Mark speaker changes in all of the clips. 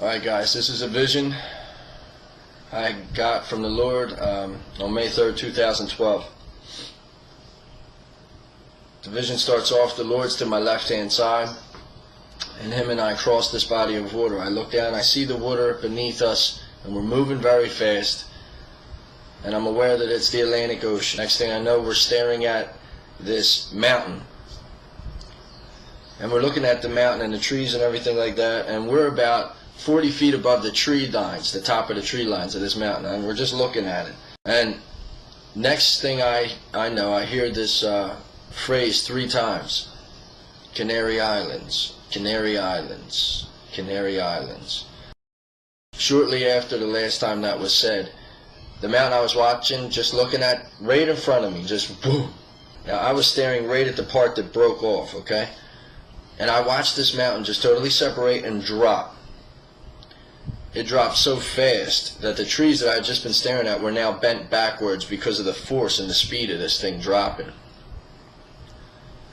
Speaker 1: Alright guys, this is a vision I got from the Lord on May 3rd, 2012. The vision starts off, the Lord's to my left hand side, and him and I cross this body of water. I look down, I see the water beneath us, and we're moving very fast, and I'm aware that it's the Atlantic Ocean. Next thing I know, we're staring at this mountain, and we're looking at the mountain and the trees and everything like that, and we're about 40 feet above the tree lines, the top of the tree lines of this mountain, and we're just looking at it. And next thing I know, I hear this phrase 3 times: Canary Islands, Canary Islands, Canary Islands. Shortly after the last time that was said, the mountain I was watching, just looking at, right in front of me, just boom. Now I was staring right at the part that broke off, okay? And I watched this mountain just totally separate and drop. It dropped so fast that the trees that I had just been staring at were now bent backwards because of the force and the speed of this thing dropping.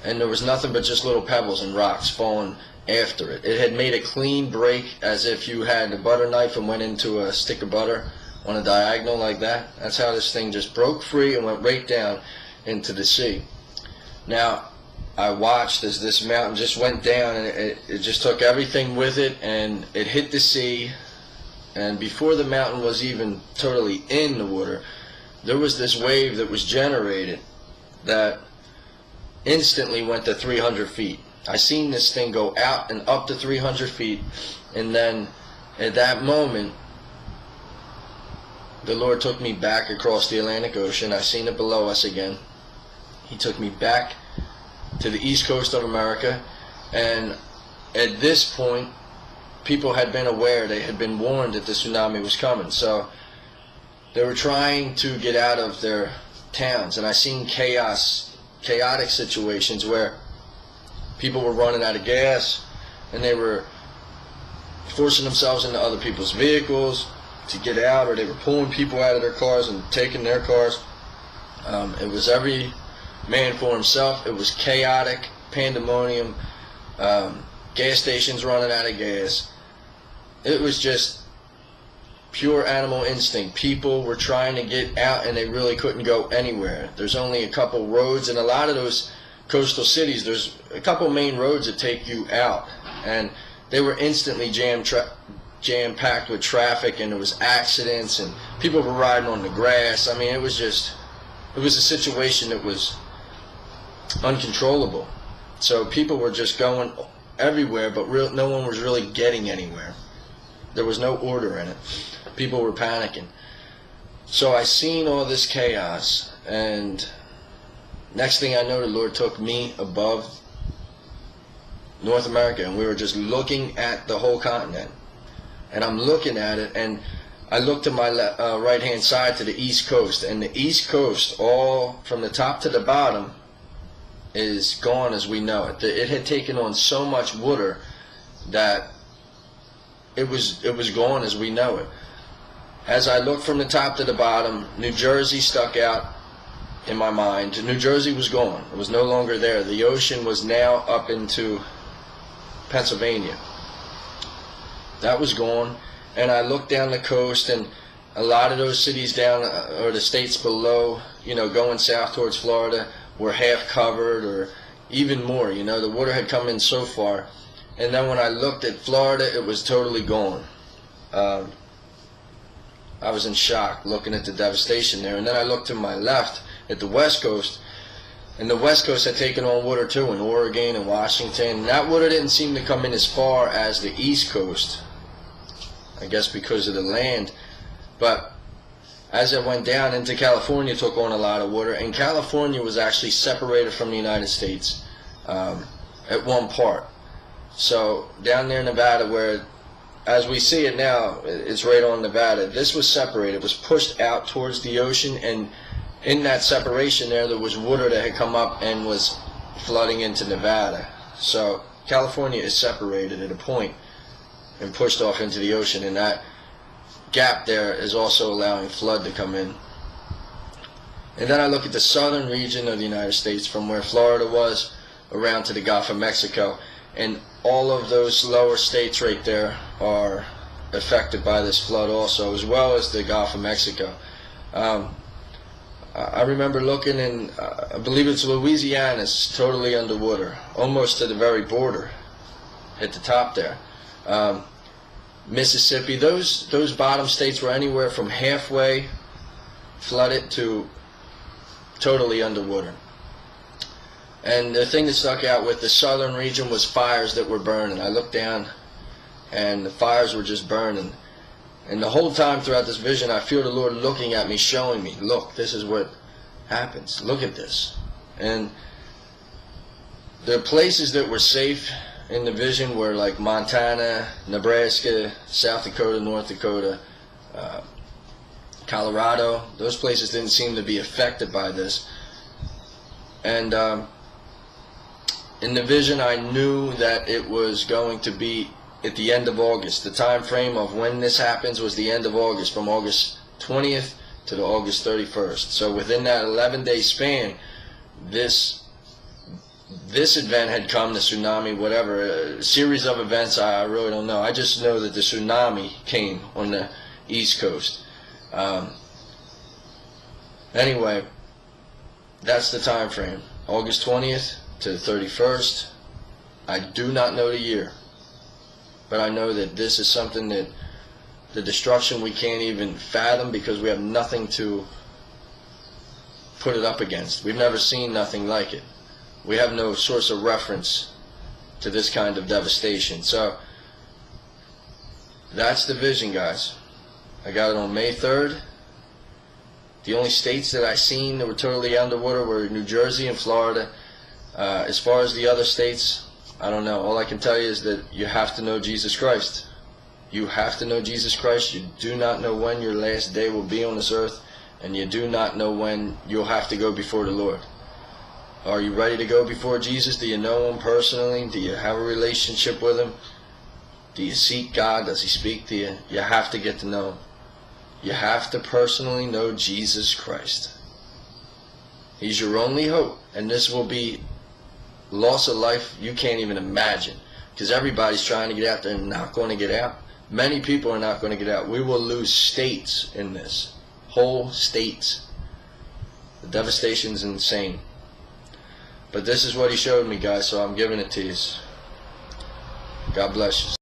Speaker 1: And there was nothing but just little pebbles and rocks falling after it. It had made a clean break, as if you had a butter knife and went into a stick of butter on a diagonal like that. That's how this thing just broke free and went right down into the sea. Now, I watched as this mountain just went down, and it just took everything with it, and it hit the sea. And before the mountain was even totally in the water, there was this wave that was generated that instantly went to 300 feet. I seen this thing go out and up to 300 feet, and then at that moment the Lord took me back across the Atlantic Ocean. I seen it below us again. He took me back to the east coast of America, and at this point people had been aware, they had been warned that the tsunami was coming, so they were trying to get out of their towns. And I seen chaotic situations where people were running out of gas, and they were forcing themselves into other people's vehicles to get out, or they were pulling people out of their cars and taking their cars. It was every man for himself. It was chaotic, pandemonium, gas stations running out of gas. It was just pure animal instinct. People were trying to get out, and they really couldn't go anywhere. There's only a couple roads, and a lot of those coastal cities, there's a couple main roads that take you out, and they were instantly jam-packed with traffic, and there was accidents, and people were riding on the grass. I mean, it was a situation that was uncontrollable. So people were just going everywhere, but no one was really getting anywhere. There was no order in it. People were panicking. So I seen all this chaos, and next thing I know, the Lord took me above North America, and we were just looking at the whole continent. And I'm looking at it, and I look to my right hand side to the east coast, and the east coast, all from the top to the bottom, is gone as we know it. It had taken on so much water that it was gone as we know it. As I looked from the top to the bottom, New Jersey stuck out in my mind. New Jersey was gone. It was no longer there. The ocean was now up into Pennsylvania. That was gone. And I looked down the coast, and a lot of those cities down, or the states below, going south towards Florida, were half covered, or even more. The water had come in so far. And then when I looked at Florida, it was totally gone. I was in shock looking at the devastation there. And then I looked to my left at the west coast, and the west coast had taken on water too, in Oregon and Washington. And that water didn't seem to come in as far as the east coast, I guess because of the land. But as it went down into California, it took on a lot of water, and California was actually separated from the United States at one part. So down there in Nevada, where as we see it now, it's right on Nevada, this was separated. It was pushed out towards the ocean, and in that separation there was water that had come up and was flooding into Nevada. So California is separated at a point and pushed off into the ocean, and that gap there is also allowing flood to come in. And then I look at the southern region of the United States, from where Florida was around to the Gulf of Mexico, and all of those lower states right there are affected by this flood also, as well as the Gulf of Mexico. I remember looking in, I believe it's Louisiana, it's totally underwater, almost to the very border, at the top there. Mississippi, those bottom states were anywhere from halfway flooded to totally underwater. And the thing that stuck out with the southern region was fires that were burning. I looked down and the fires were just burning. And the whole time throughout this vision, I feel the Lord looking at me, showing me, look, this is what happens. Look at this. And the places that were safe in the vision were like Montana, Nebraska, South Dakota, North Dakota, Colorado. Those places didn't seem to be affected by this. And in the vision, I knew that it was going to be at the end of August. The time frame of when this happens was the end of August, from August 20th to the August 31st. So within that 11-day span, this event had come, the tsunami, whatever, a series of events. I really don't know. I just know that the tsunami came on the East Coast. Anyway, that's the time frame, August 20th to the 31st. I do not know the year, but I know that this is something that the destruction we can't even fathom, because we have nothing to put it up against. We've never seen nothing like it. We have no source of reference to this kind of devastation. So that's the vision, guys. I got it on May 3rd. The only states that I seen that were totally underwater were New Jersey and Florida. As far as the other states, I don't know. All I can tell you is that you have to know Jesus Christ. You have to know Jesus Christ. You do not know when your last day will be on this earth, and you do not know when you'll have to go before the Lord. Are you ready to go before Jesus? Do you know Him personally? Do you have a relationship with Him? Do you seek God? Does He speak to you? You have to get to know Him. You have to personally know Jesus Christ. He's your only hope, and this will be loss of life you can't even imagine, because everybody's trying to get out there and not going to get out. Many people are not going to get out. We will lose states in this, whole states. The devastation's insane. But this is what He showed me, guys, so I'm giving it to you. God bless you.